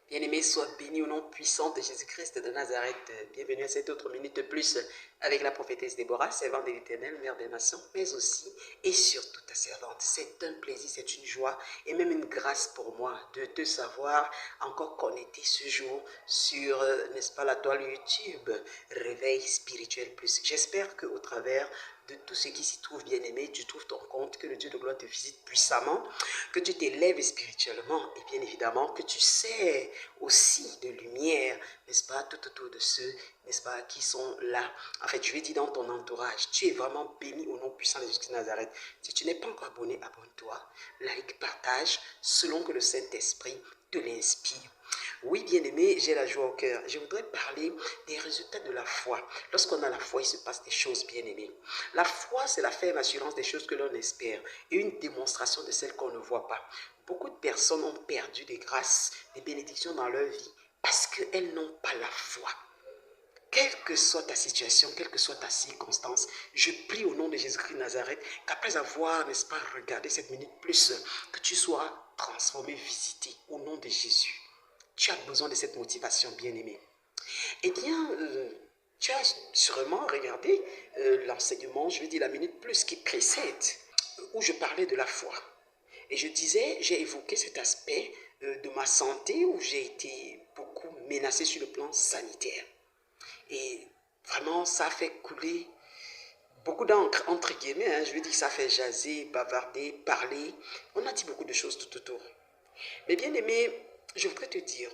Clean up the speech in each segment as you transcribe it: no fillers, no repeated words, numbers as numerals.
Bien-aimé, sois béni au nom puissant de Jésus-Christ de Nazareth. Bienvenue à cette autre minute de plus avec la prophétesse Déborah, servante de l'Éternel, mère des nations, mais aussi et surtout ta servante. C'est un plaisir, c'est une joie et même une grâce pour moi de te savoir encore connecté ce jour sur, n'est-ce pas, la toile YouTube, Réveil spirituel plus. J'espère qu'au travers de tout ce qui s'y trouve, bien-aimé, tu trouves ton compte, que le Dieu de gloire te visite puissamment, que tu t'élèves spirituellement et bien évidemment que tu sais aussi de lumière, n'est-ce pas, tout autour de ceux, n'est-ce pas, qui sont là. En fait, je vais dire dans ton entourage, tu es vraiment béni au nom puissant de Jésus de Nazareth. Si tu n'es pas encore abonné, abonne-toi, like, partage, selon que le Saint-Esprit te l'inspire. Oui, bien-aimé, j'ai la joie au cœur. Je voudrais parler des résultats de la foi. Lorsqu'on a la foi, il se passe des choses, bien-aimé. La foi, c'est la ferme assurance des choses que l'on espère et une démonstration de celles qu'on ne voit pas. Beaucoup de personnes ont perdu des grâces, des bénédictions dans leur vie parce qu'elles n'ont pas la foi. Quelle que soit ta situation, quelle que soit ta circonstance, je prie au nom de Jésus-Christ de Nazareth qu'après avoir, n'est-ce pas, regardé cette minute plus, que tu sois transformé, visité au nom de Jésus. Tu as besoin de cette motivation, bien-aimé. Eh bien, tu as sûrement regardé l'enseignement, je vais dire la minute plus qui précède, où je parlais de la foi. Et je disais, j'ai évoqué cet aspect de ma santé où j'ai été beaucoup menacé sur le plan sanitaire. Et vraiment, ça a fait couler beaucoup d'encre, entre guillemets. Hein, je veux dire, ça fait jaser, bavarder, parler. On a dit beaucoup de choses tout autour. Mais bien aimé, je voudrais te dire,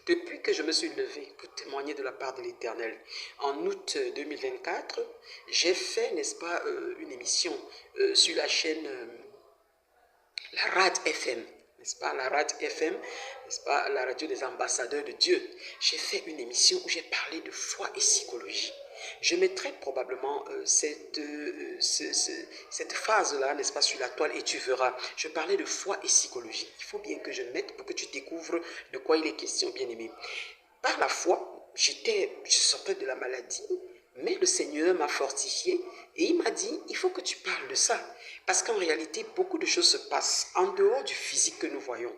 depuis que je me suis levé pour témoigner de la part de l'Éternel, en août 2024, j'ai fait, n'est-ce pas, une émission sur la chaîne la RAD FM, n'est-ce pas, la RAD FM, n'est-ce pas, la radio des ambassadeurs de Dieu. J'ai fait une émission où j'ai parlé de foi et psychologie. Je mettrai probablement cette phase-là, n'est-ce pas, sur la toile et tu verras. Je parlais de foi et psychologie. Il faut bien que je mette pour que tu découvres de quoi il est question, bien-aimé. Par la foi, je sortais de la maladie, mais le Seigneur m'a fortifié et il m'a dit, il faut que tu parles de ça. Parce qu'en réalité, beaucoup de choses se passent en dehors du physique que nous voyons.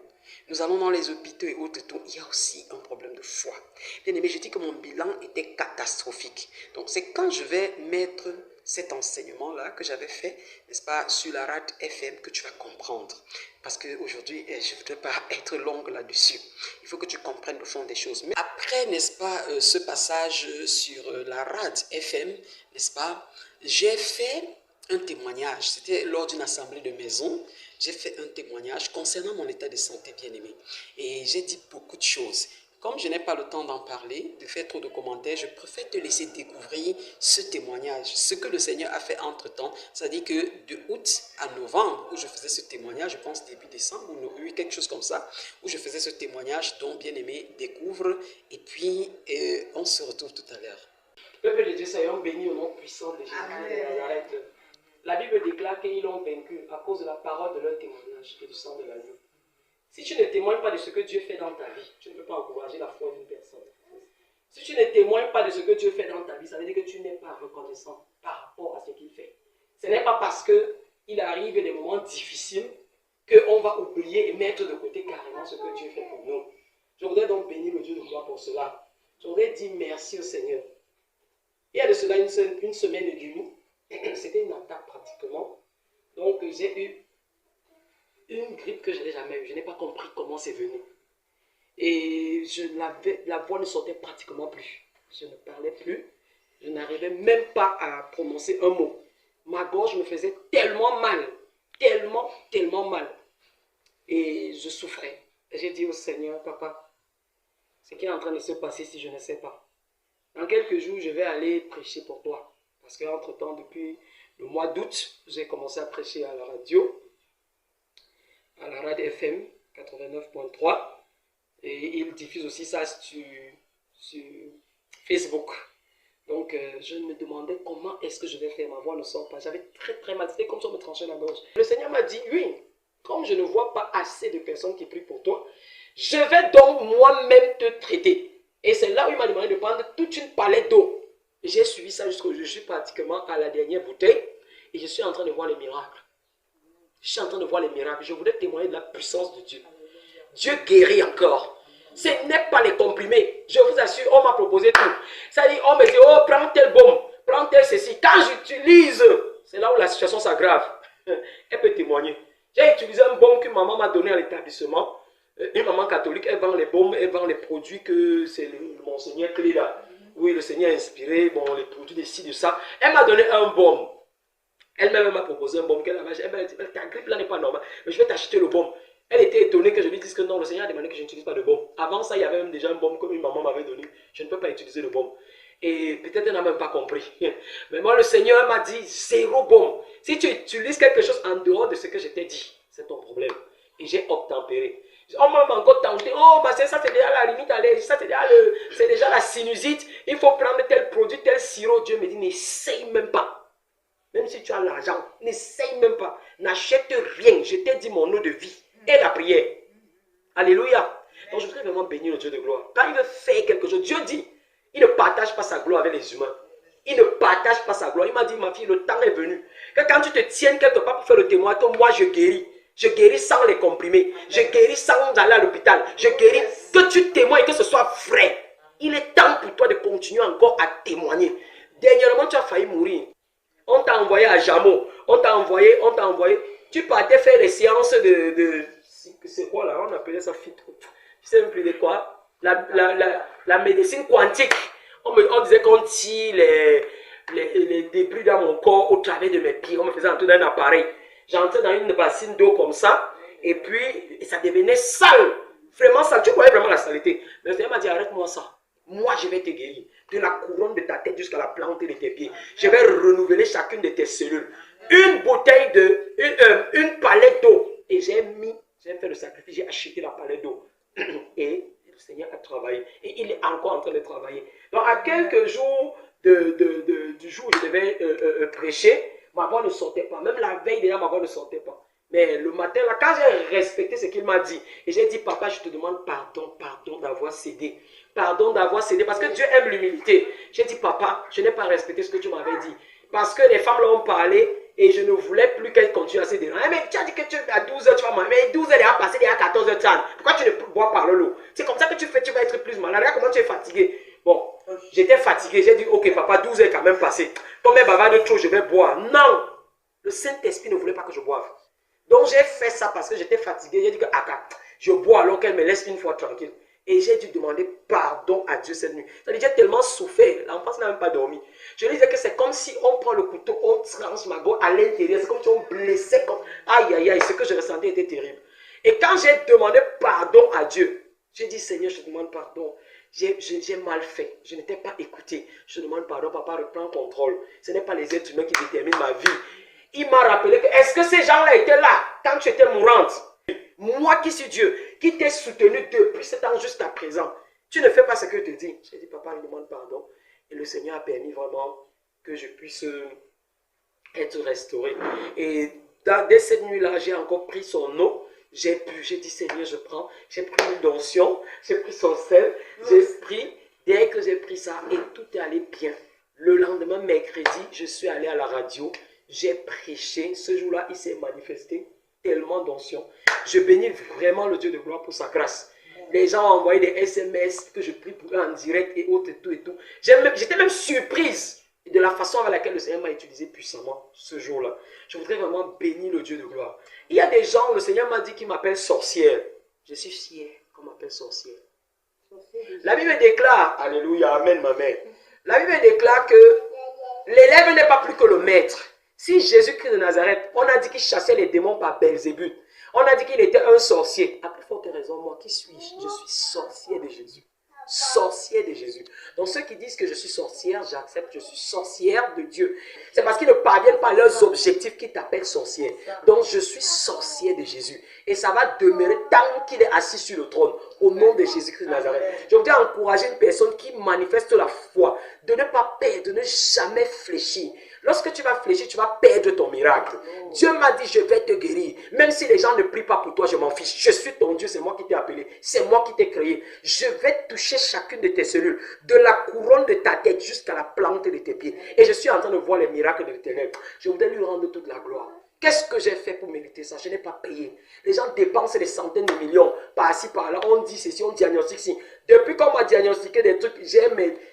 Nous allons dans les hôpitaux et autres, il y a aussi un problème de foi. Bien aimé, je dis que mon bilan était catastrophique. Donc c'est quand je vais mettre cet enseignement-là que j'avais fait, n'est-ce pas, sur la RAD FM que tu vas comprendre. Parce qu'aujourd'hui, je ne voudrais pas être longue là-dessus. Il faut que tu comprennes le fond des choses. Mais après, n'est-ce pas, ce passage sur la RAD FM, n'est-ce pas, j'ai fait un témoignage. C'était lors d'une assemblée de maison. J'ai fait un témoignage concernant mon état de santé, bien-aimé. Et j'ai dit beaucoup de choses. Comme je n'ai pas le temps d'en parler, de faire trop de commentaires, je préfère te laisser découvrir ce témoignage, ce que le Seigneur a fait entre-temps. C'est-à-dire que de août à novembre, où je faisais ce témoignage, je pense début décembre, ou quelque chose comme ça, où je faisais ce témoignage dont bien-aimé découvre. Et puis, on se retrouve tout à l'heure. Peuple de Dieu, soyons bénis au nom puissant de Jésus de Nazareth. La Bible déclare qu'ils l'ont vaincu à cause de la parole de leur témoignage et du sang de l'agneau. Si tu ne témoignes pas de ce que Dieu fait dans ta vie, tu ne peux pas encourager la foi d'une personne. Si tu ne témoignes pas de ce que Dieu fait dans ta vie, ça veut dire que tu n'es pas reconnaissant par rapport à ce qu'il fait. Ce n'est pas parce qu'il arrive des moments difficiles qu'on va oublier et mettre de côté carrément ce que Dieu fait pour nous. Je voudrais donc bénir le Dieu de gloire pour cela. Je voudrais dire merci au Seigneur. Il y a de cela une semaine et demie, c'était une attaque pratiquement. Donc j'ai eu une grippe que je n'ai jamais eue. Je n'ai pas compris comment c'est venu. Et la voix ne sortait pratiquement plus. Je ne parlais plus. Je n'arrivais même pas à prononcer un mot. Ma gorge me faisait tellement mal. Tellement mal. Et je souffrais. J'ai dit au Seigneur, papa, ce qui est en train de se passer si je ne sais pas. Dans quelques jours, je vais aller prêcher pour toi. Parce qu'entre-temps, depuis le mois d'août, j'ai commencé à prêcher à la radio, à la RAD FM 89.3. Et il diffuse aussi ça sur Facebook. Donc, je me demandais comment est-ce que je vais faire. Ma voix ne sort pas. J'avais très mal. C'était comme si on me tranchait la gorge. Le Seigneur m'a dit, oui, comme je ne vois pas assez de personnes qui prient pour toi, je vais donc moi-même te traiter. Et c'est là où il m'a demandé de prendre toute une palette d'eau. J'ai suivi ça jusqu'au jour. Je suis pratiquement à la dernière bouteille. Et je suis en train de voir les miracles. Je suis en train de voir les miracles. Je voudrais témoigner de la puissance de Dieu. Dieu guérit encore. Ce n'est pas les comprimés. Je vous assure, on m'a proposé tout. Ça dit, on me dit, oh, prends tel baume, prends tel ceci. Quand j'utilise, c'est là où la situation s'aggrave. Elle peut témoigner. J'ai utilisé un baume que maman m'a donné à l'établissement. Une maman catholique, elle vend les baumes, elle vend les produits que c'est mon Seigneur clé là. Oui, le Seigneur a inspiré, bon, les produits de ci, de ça. Elle m'a donné un baume. Elle-même m'a proposé un baume qu'elle avait. Elle m'a dit, ta grippe là n'est pas normale, mais je vais t'acheter le baume. Elle était étonnée que je lui dise que non, le Seigneur a demandé que je n'utilise pas de baume. Avant ça, il y avait même déjà un baume que une maman m'avait donné. Je ne peux pas utiliser le baume. Et peut-être elle n'a même pas compris. Mais moi, le Seigneur m'a dit, zéro baume. Si tu utilises quelque chose en dehors de ce que je t'ai dit, c'est ton problème. Et j'ai obtempéré. On m'a encore tenté, oh, bah ça c'est déjà la limite allergique, ça c'est déjà la sinusite. Il faut prendre tel produit, tel sirop. Dieu me dit, n'essaye même pas. Même si tu as l'argent, n'essaye même pas. N'achète rien. Je t'ai dit mon eau de vie et la prière. Alléluia. Donc je voudrais vraiment bénir le Dieu de gloire. Quand il veut faire quelque chose, Dieu dit, il ne partage pas sa gloire avec les humains. Il ne partage pas sa gloire. Il m'a dit, ma fille, le temps est venu. Que quand tu te tiennes quelque part pour faire le témoignage, moi je guéris. Je guéris sans les comprimés. Je guéris sans aller à l'hôpital. Je guéris. Que tu témoignes, que ce soit vrai. Il est temps pour toi de continuer encore à témoigner. Dernièrement, tu as failli mourir. On t'a envoyé à Jamo. On t'a envoyé. Tu partais faire les séances c'est quoi là? On appelait ça phyto. Je sais même plus de quoi. La médecine quantique. On disait qu'on tire les débris dans mon corps au travers de mes pieds. On me faisait entrer dans un appareil. J'entrais dans une bassine d'eau comme ça. Et puis, ça devenait sale. Vraiment sale. Tu voyais vraiment la saleté. Mais le Seigneur m'a dit, arrête-moi ça. Moi, je vais te guérir. De la couronne de ta tête jusqu'à la plante de tes pieds. Je vais renouveler chacune de tes cellules. Une bouteille une palette d'eau. Et j'ai fait le sacrifice. J'ai acheté la palette d'eau. Et le Seigneur a travaillé. Et il est encore en train de travailler. Donc, à quelques jours du jour où je devais prêcher, ma voix ne sortait pas. Même la veille, déjà, ma voix ne sortait pas. Mais le matin, là, quand j'ai respecté ce qu'il m'a dit, et j'ai dit, papa, je te demande pardon d'avoir cédé. Pardon d'avoir cédé, parce que Dieu aime l'humilité. J'ai dit, papa, je n'ai pas respecté ce que tu m'avais dit. Parce que les femmes l'ont parlé, et je ne voulais plus qu'elles continuent à se déranger. Mais tu as dit que à 12h, tu vas manger. Mais 12h, il a passé, il y a 14h30. Pourquoi tu ne bois par l'eau? C'est comme ça que tu fais, tu vas être plus malade. Regarde comment tu es fatigué. Bon, j'étais fatigué. J'ai dit, ok, papa, 12h est quand même passé. Comme un bavard de trop, je vais boire. Non! Le Saint-Esprit ne voulait pas que je boive. Donc, j'ai fait ça parce que j'étais fatigué. J'ai dit que, je bois alors qu'elle me laisse une fois tranquille. Et j'ai dû demander pardon à Dieu cette nuit. C'est-à-dire, j'ai tellement souffert. L'enfant n'a même pas dormi. Je lui disais que c'est comme si on prend le couteau, on tranche ma gorge à l'intérieur. C'est comme si on blessait. Aïe, aïe, aïe. Ce que je ressentais était terrible. Et quand j'ai demandé pardon à Dieu, j'ai dit, Seigneur, je te demande pardon. J'ai mal fait. Je n'étais pas écouté. Je demande pardon, papa, reprends contrôle. Ce n'est pas les êtres humains qui déterminent ma vie. Il m'a rappelé que, est-ce que ces gens-là étaient là quand tu étais mourante? Moi qui suis Dieu, qui t'ai soutenu depuis ce temps jusqu'à présent, tu ne fais pas ce que je te dis. J'ai dit, papa, il demande pardon. Et le Seigneur a permis vraiment que je puisse être restauré. Et dès cette nuit-là, j'ai encore pris son eau. J'ai dit, Seigneur, je prends. J'ai pris une onction, j'ai pris son sel, j'ai pris. Dès que j'ai pris ça, et tout est allé bien. Le lendemain, mercredi, je suis allé à la radio. J'ai prêché. Ce jour-là, il s'est manifesté tellement d'onction. Je bénis vraiment le Dieu de gloire pour sa grâce. Les gens ont envoyé des SMS que je prie pour eux en direct et autres et tout et tout. J'étais même surprise de la façon avec laquelle le Seigneur m'a utilisé puissamment ce jour-là. Je voudrais vraiment bénir le Dieu de gloire. Il y a des gens, le Seigneur m'a dit qu'il m'appelle sorcière. Je suis fier qu'on m'appelle sorcière. La Bible déclare, alléluia, amen ma mère. La Bible déclare que l'élève n'est pas plus que le maître. Si Jésus-Christ de Nazareth, on a dit qu'il chassait les démons par Belzébuth. On a dit qu'il était un sorcier. À plus forte raison, moi, qui suis-je? Je suis sorcier de Jésus. Sorcière de Jésus. Donc ceux qui disent que je suis sorcière, j'accepte, je suis sorcière de Dieu. C'est parce qu'ils ne parviennent pas à leurs objectifs qu'ils t'appellent sorcière. Donc je suis sorcière de Jésus. Et ça va demeurer tant qu'il est assis sur le trône. Au nom de Jésus-Christ de Nazareth. Je voudrais encourager une personne qui manifeste la foi. De ne pas perdre, de ne jamais fléchir. Lorsque tu vas fléchir, tu vas perdre ton miracle. Dieu m'a dit, je vais te guérir. Même si les gens ne prient pas pour toi, je m'en fiche. Je suis ton Dieu, c'est moi qui t'ai appelé. C'est moi qui t'ai créé. Je vais toucher chacune de tes cellules. De la couronne de ta tête jusqu'à la plante de tes pieds. Et je suis en train de voir les miracles de l'Éternel. Je voudrais lui rendre toute la gloire. Qu'est-ce que j'ai fait pour mériter ça? Je n'ai pas payé. Les gens dépensent des centaines de millions par-ci, par-là. On dit ceci, on diagnostique ci. Depuis qu'on m'a diagnostiqué des trucs, j'ai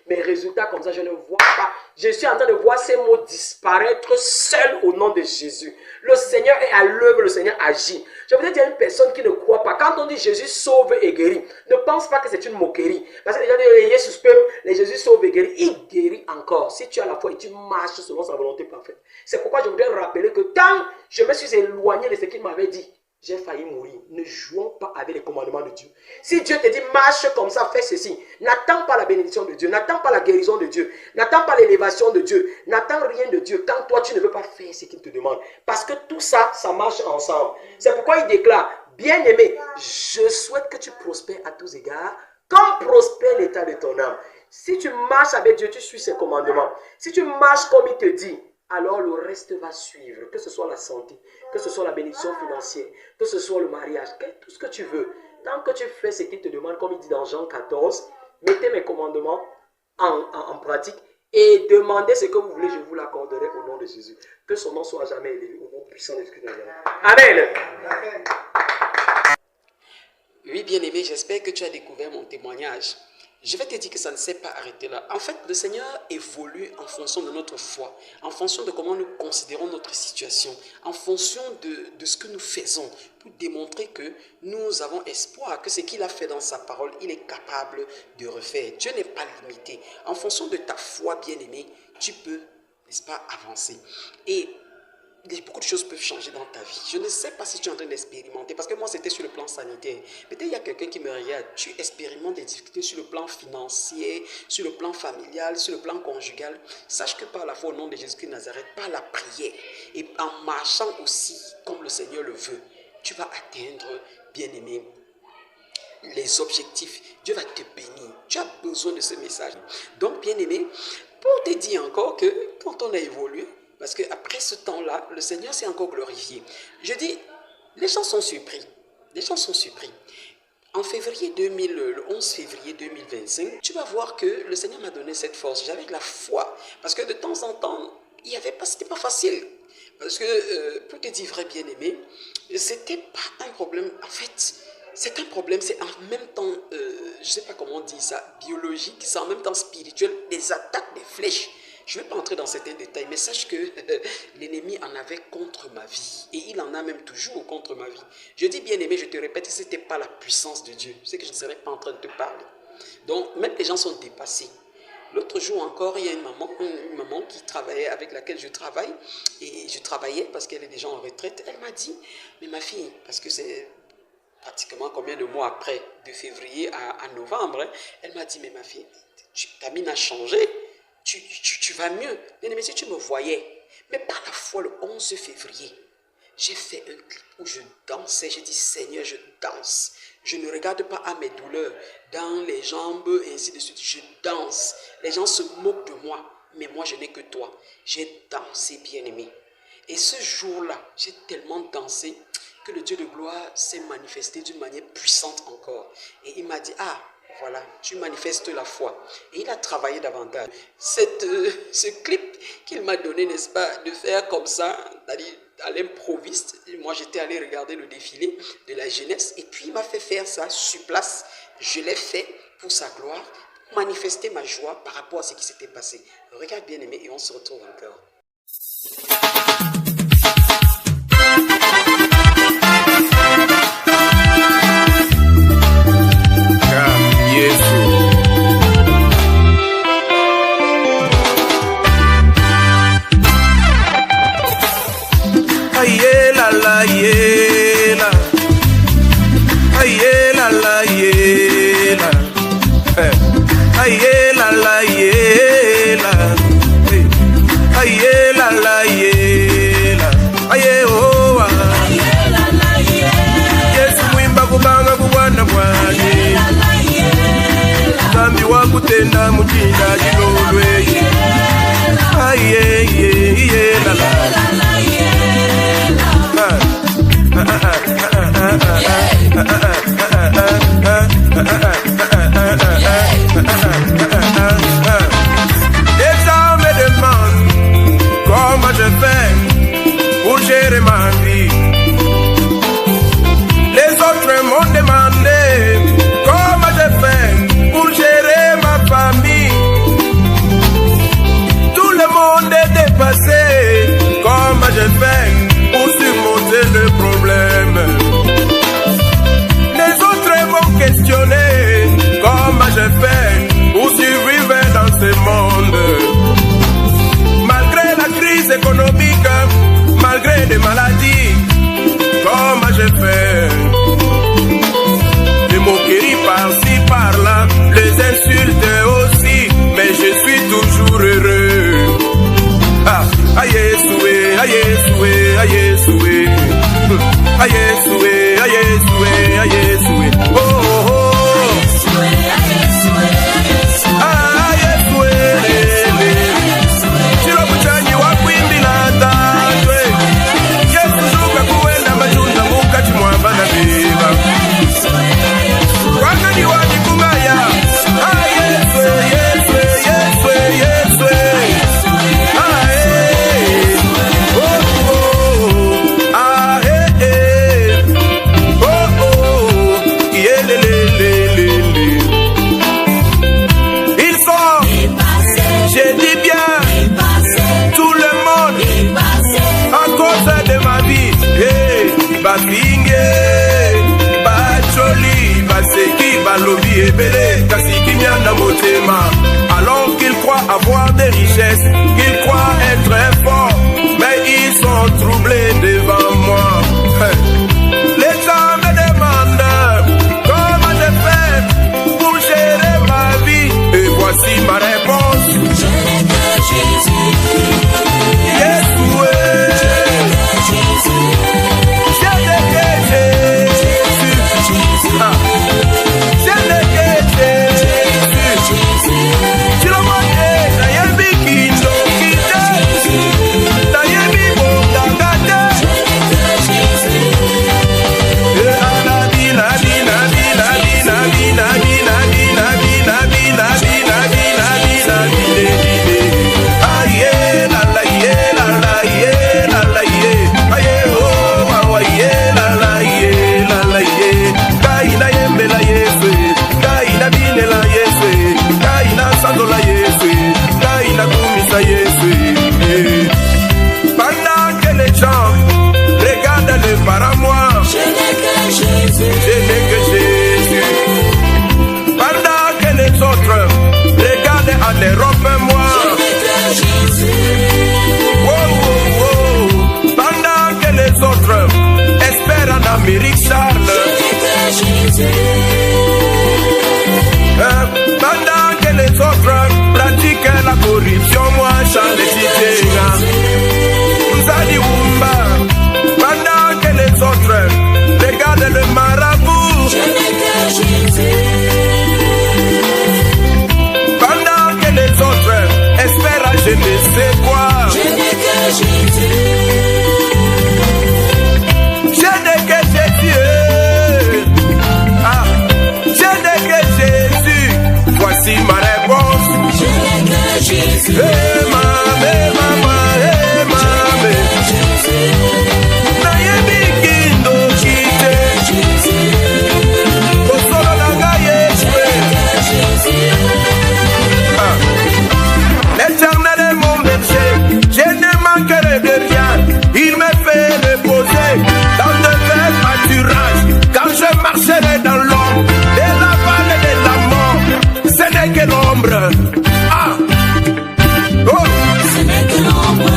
mes résultats comme ça, je ne vois pas. Je suis en train de voir ces mots disparaître seuls au nom de Jésus. Le Seigneur est à l'œuvre, le Seigneur agit. Je veux dire, il y a une personne qui ne croit pas. Quand on dit Jésus sauve et guérit, ne pense pas que c'est une moquerie. Parce que les gens disent, Jésus sauve et guérit. Il guérit encore. Si tu as la foi et tu marches selon sa volonté parfaite. C'est pourquoi je voudrais rappeler que tant je me suis éloigné de ce qu'il m'avait dit, j'ai failli mourir. Ne jouons pas avec les commandements de Dieu. Si Dieu te dit marche comme ça, fais ceci, n'attends pas la bénédiction de Dieu, n'attends pas la guérison de Dieu, n'attends pas l'élévation de Dieu, n'attends rien de Dieu quand toi tu ne veux pas faire ce qu'il te demande. Parce que tout ça, ça marche ensemble. C'est pourquoi il déclare, bien-aimé, je souhaite que tu prospères à tous égards, comme prospère l'état de ton âme. Si tu marches avec Dieu, tu suis ses commandements. Si tu marches comme il te dit, alors le reste va suivre, que ce soit la santé, que ce soit la bénédiction financière, que ce soit le mariage, tout ce que tu veux. Tant que tu fais ce qu'il te demande, comme il dit dans Jean 14, mettez mes commandements en pratique et demandez ce que vous voulez, je vous l'accorderai au nom de Jésus. Que son nom soit jamais élevé, au nom puissant de Jésus. Amen. Amen. Oui, bien-aimé, j'espère que tu as découvert mon témoignage. Je vais te dire que ça ne s'est pas arrêté là. En fait, le Seigneur évolue en fonction de notre foi, en fonction de comment nous considérons notre situation, en fonction de ce que nous faisons, pour démontrer que nous avons espoir, que ce qu'il a fait dans sa parole, il est capable de refaire. Dieu n'est pas limité. En fonction de ta foi, bien-aimé, tu peux, n'est-ce pas, avancer. Et beaucoup de choses peuvent changer dans ta vie. Je ne sais pas si tu es en train d'expérimenter, parce que moi, c'était sur le plan sanitaire. Peut-être il y a quelqu'un qui me regarde, tu expérimentes des difficultés sur le plan financier, sur le plan familial, sur le plan conjugal. Sache que par la foi au nom de Jésus-Christ de Nazareth, par la prière, et en marchant aussi comme le Seigneur le veut, tu vas atteindre, bien-aimé, les objectifs. Dieu va te bénir. Tu as besoin de ce message. Donc, bien-aimé, pour te dire encore que quand on a évolué, parce qu'après ce temps-là, le Seigneur s'est encore glorifié. Je dis, les gens sont surpris. Les gens sont surpris. En février le 11 février 2025, tu vas voir que le Seigneur m'a donné cette force. J'avais de la foi. Parce que de temps en temps, c'était pas facile. Parce que, pour te dire vrai bien-aimé, c'était pas un problème. En fait, c'est un problème, c'est en même temps, je sais pas comment on dit ça, biologique, c'est en même temps spirituel, des attaques, des flèches. Je ne vais pas entrer dans certains détails, mais sache que l'ennemi en avait contre ma vie. Et il en a même toujours contre ma vie. Je dis bien aimé, je te répète, ce n'était pas la puissance de Dieu. C'est que je ne serais pas en train de te parler. Donc, même les gens sont dépassés. L'autre jour encore, il y a une maman qui travaillait, avec laquelle je travaille. Et je travaillais parce qu'elle est déjà en retraite. Elle m'a dit, mais ma fille, parce que c'est pratiquement combien de mois après, de février à novembre, hein, elle m'a dit, mais ma fille, ta mine a changé. Tu vas mieux. Bien aimé, si tu me voyais, mais par la foi, le 11 février, j'ai fait un clip où je dansais. J'ai dit, Seigneur, je danse. Je ne regarde pas à mes douleurs dans les jambes et ainsi de suite. Je danse. Les gens se moquent de moi, mais moi, je n'ai que toi. J'ai dansé, bien aimé. Et ce jour-là, j'ai tellement dansé que le Dieu de gloire s'est manifesté d'une manière puissante encore. Et il m'a dit, ah, voilà, tu manifestes la foi. Et il a travaillé davantage. Ce clip qu'il m'a donné, n'est-ce pas, de faire comme ça, à l'improviste. Moi, j'étais allé regarder le défilé de la jeunesse. Et puis, il m'a fait faire ça sur place. Je l'ai fait pour sa gloire, pour manifester ma joie par rapport à ce qui s'était passé. Regarde bien aimé et on se retrouve encore. Tenda mujinda jilolwe aye ye la les hommes me demandent comment je fais pour gérer ma questionné comment j'ai fait pour survivre dans ce monde. Malgré la crise économique, malgré des maladies, comment j'ai fait? Des moqueries par-ci, par-là, les insultes aussi, mais je suis toujours heureux. Ah, aïe, soué, aïe, soué, aïe, soué. Aïe, soué, aïe, soué, aïe, soué. Oh, oh, oh. Alors qu'ils croient avoir des richesses, qu'ils croient être très forts, mais ils sont troublés devant moi. Les gens me demandent comment je fais pour gérer ma vie, et voici ma réponse. Je n'ai que Jésus. Yeshua. Pendant que les autres pratiquent la corruption, moi j'en ai cité. Pendant que les autres regardent le marabout, pendant que les autres espèrent je ne sais quoi, je n'ai que Jésus. Voici ma réponse. Je n'ai que Jésus. Hey, maman, hey, maman, hey, maman. Nayebi kindo kite. Osolo nanga Yeshua. L'Éternel est mon berger. Je ne manquerai de rien. Il me fait reposer dans de verts pâturages. Quand je marcherai dans l'ombre de la vallée de la mort, ce n'est que l'ombre. Ah! Oh! Ce n'est que l'ombre.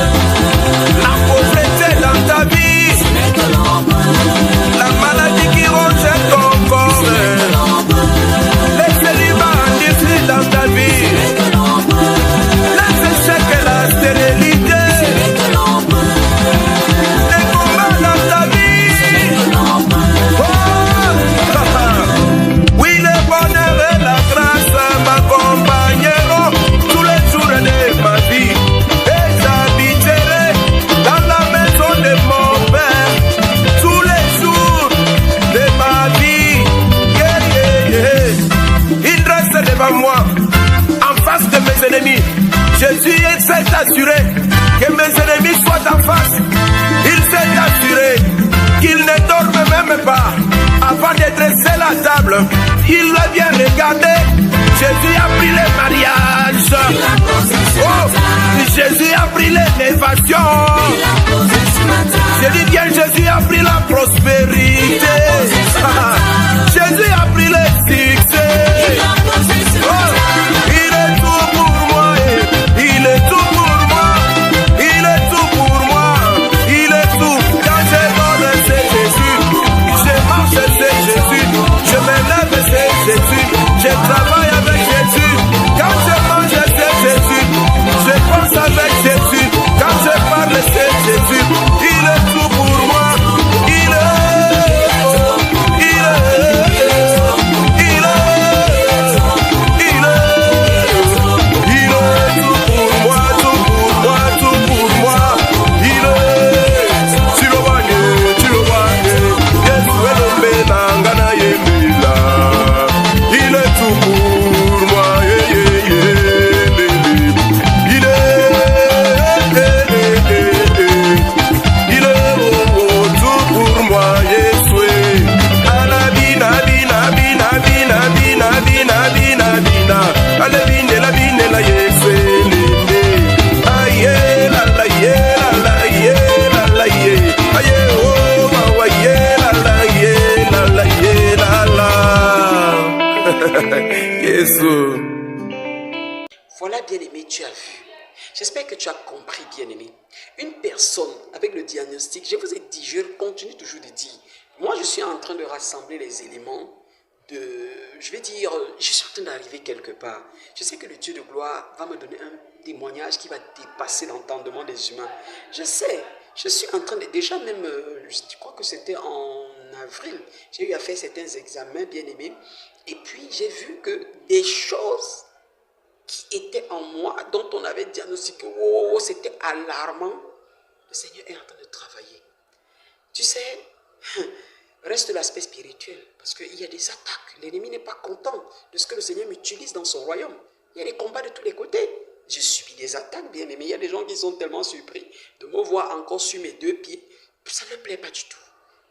La pauvreté dans ta vie. Ce n'est que l'ombre. La maladie qui ronge ton corps. Ce n'est que l'ombre. Les célibats indécis dans ta vie. Ce n'est que l'ombre. Les échecs et la stérilité. Ce n'est que l'ombre. Les combats dans ta vie. Ce n'est que l'ombre. Oh! Oui, le bonheur et la grâce m'accompagneront tous les jours de ma vie. Et j'habiterai dans la maison de mon Père tous les jours de ma vie. Yeah, yeah, yeah. Il reste devant moi, en face de mes ennemis. Jésus s'est assuré que mes ennemis soient en face. Il s'est assuré qu'il ne dorme même pas avant de dresser la table. Il l'a bien regardé. Jésus a pris le mariage. Oh, Jésus a pris l'élévation. Je dis bien, Jésus a pris la prospérité. Jésus a pris le je travaille avec Jésus, quand je mange, c'est Jésus. Je pense avec Jésus, quand je parle, c'est Jésus. Il est tout pour moi. Il est Voilà, bien-aimé, tu as vu. J'espère que tu as compris, bien-aimé. Une personne avec le diagnostic, je vous ai dit, je continue toujours de dire, moi je suis en train de rassembler les éléments je vais dire, je suis en train d'arriver quelque part. Je sais que le Dieu de gloire va me donner un témoignage qui va dépasser l'entendement des humains. Je sais, je suis en train de, déjà même, je crois que c'était en avril, j'ai eu à faire certains examens, bien-aimés, et puis j'ai vu que des choses qui étaient en moi, dont on avait diagnostiqué, oh, c'était alarmant, le Seigneur est en train de travailler. Tu sais, reste l'aspect spirituel, parce qu'il y a des attaques. L'ennemi n'est pas content de ce que le Seigneur m'utilise dans son royaume. Il y a des combats de tous les côtés. Je subis des attaques, bien aimé. Il y a des gens qui sont tellement surpris de me voir encore sur mes deux pieds. Ça ne me plaît pas du tout.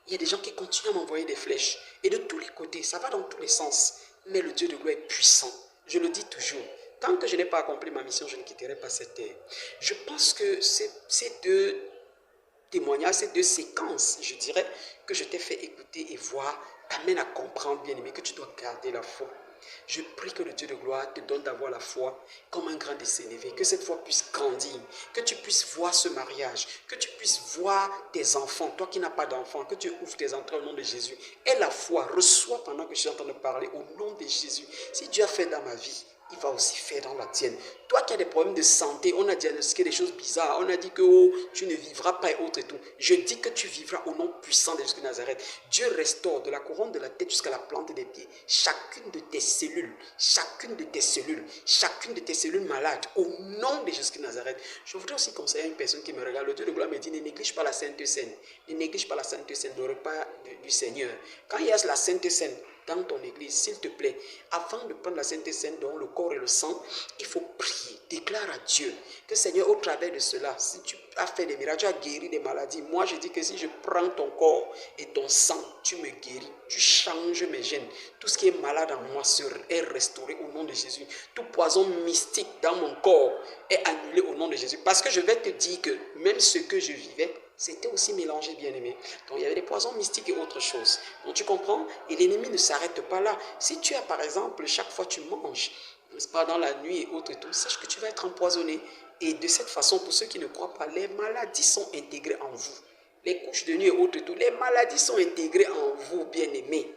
Il y a des gens qui continuent à m'envoyer des flèches. Et de tous les côtés, ça va dans tous les sens. Mais le Dieu de gloire est puissant. Je le dis toujours. Tant que je n'ai pas accompli ma mission, je ne quitterai pas cette terre. Je pense que ces deux témoignages, ces deux séquences, je dirais, que je t'ai fait écouter et voir, t'amènent à comprendre, bien aimé, que tu dois garder la foi. Je prie que le Dieu de gloire te donne d'avoir la foi comme un grand décélévé, que cette foi puisse grandir, que tu puisses voir ce mariage, que tu puisses voir tes enfants, toi qui n'as pas d'enfants, que tu ouvres tes entrées au nom de Jésus. Et la foi, reçois pendant que je suis en train de parler au nom de Jésus. Si Dieu a fait dans ma vie, il va aussi faire dans la tienne. Toi qui as des problèmes de santé, on a diagnostiqué des choses bizarres, on a dit que oh, tu ne vivras pas et autres et tout. Je dis que tu vivras au nom puissant de Jésus de Nazareth. Dieu restaure de la couronne de la tête jusqu'à la plante des pieds chacune de tes cellules, chacune de tes cellules malades, au nom de Jésus de Nazareth. Je voudrais aussi conseiller à une personne qui me regarde, le Dieu de gloire me dit, ne néglige pas la Sainte Seine, ne néglige pas la Sainte Seine, le repas du Seigneur. Quand il y a la Sainte Seine dans ton église, s'il te plaît, avant de prendre la Sainte Seine, dont le corps et le sang, il faut prier, déclare à Dieu que Seigneur, au travers de cela, si tu as fait des miracles, tu as guéri des maladies, moi je dis que si je prends ton corps et ton sang, tu me guéris, tu changes mes gènes, tout ce qui est malade en moi est restauré au nom de Jésus, tout poison mystique dans mon corps est annulé au nom de Jésus, parce que je vais te dire que même ce que je vivais, c'était aussi mélangé, bien-aimé. Donc, il y avait des poisons mystiques et autre chose. Donc, tu comprends? Et l'ennemi ne s'arrête pas là. Si tu as, par exemple, chaque fois tu manges, n'est-ce pas, dans la nuit et autres et tout, sache que tu vas être empoisonné. Et de cette façon, pour ceux qui ne croient pas, les maladies sont intégrées en vous. Les couches de nuit et autres et tout, les maladies sont intégrées en vous, bien-aimé.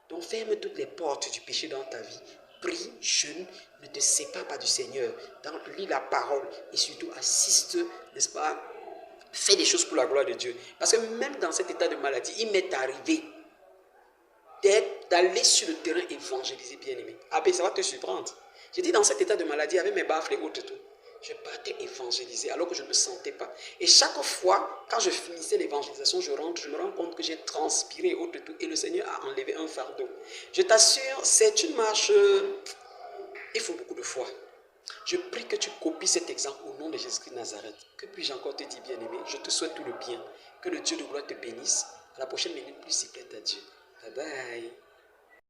Donc, ferme toutes les portes du péché dans ta vie. Prie, jeûne, ne te sépare pas du Seigneur. Lis la parole et surtout assiste, n'est-ce pas, fais des choses pour la gloire de Dieu. Parce que même dans cet état de maladie, il m'est arrivé d'aller sur le terrain évangéliser, bien-aimé. Ah ben ça va te surprendre. J'ai dit dans cet état de maladie, avec mes baffles et autres et tout, je partais évangéliser alors que je ne me sentais pas. Et chaque fois, quand je finissais l'évangélisation, je rentre, je me rends compte que j'ai transpiré et autres et tout. Et le Seigneur a enlevé un fardeau. Je t'assure, c'est une marche, il faut beaucoup de foi. Je prie que tu copies cet exemple au nom de Jésus-Christ de Nazareth. Que puis-je encore te dire, bien-aimé? Je te souhaite tout le bien. Que le Dieu de gloire te bénisse. À la prochaine minute, plus s'il plaît à Dieu. Bye bye.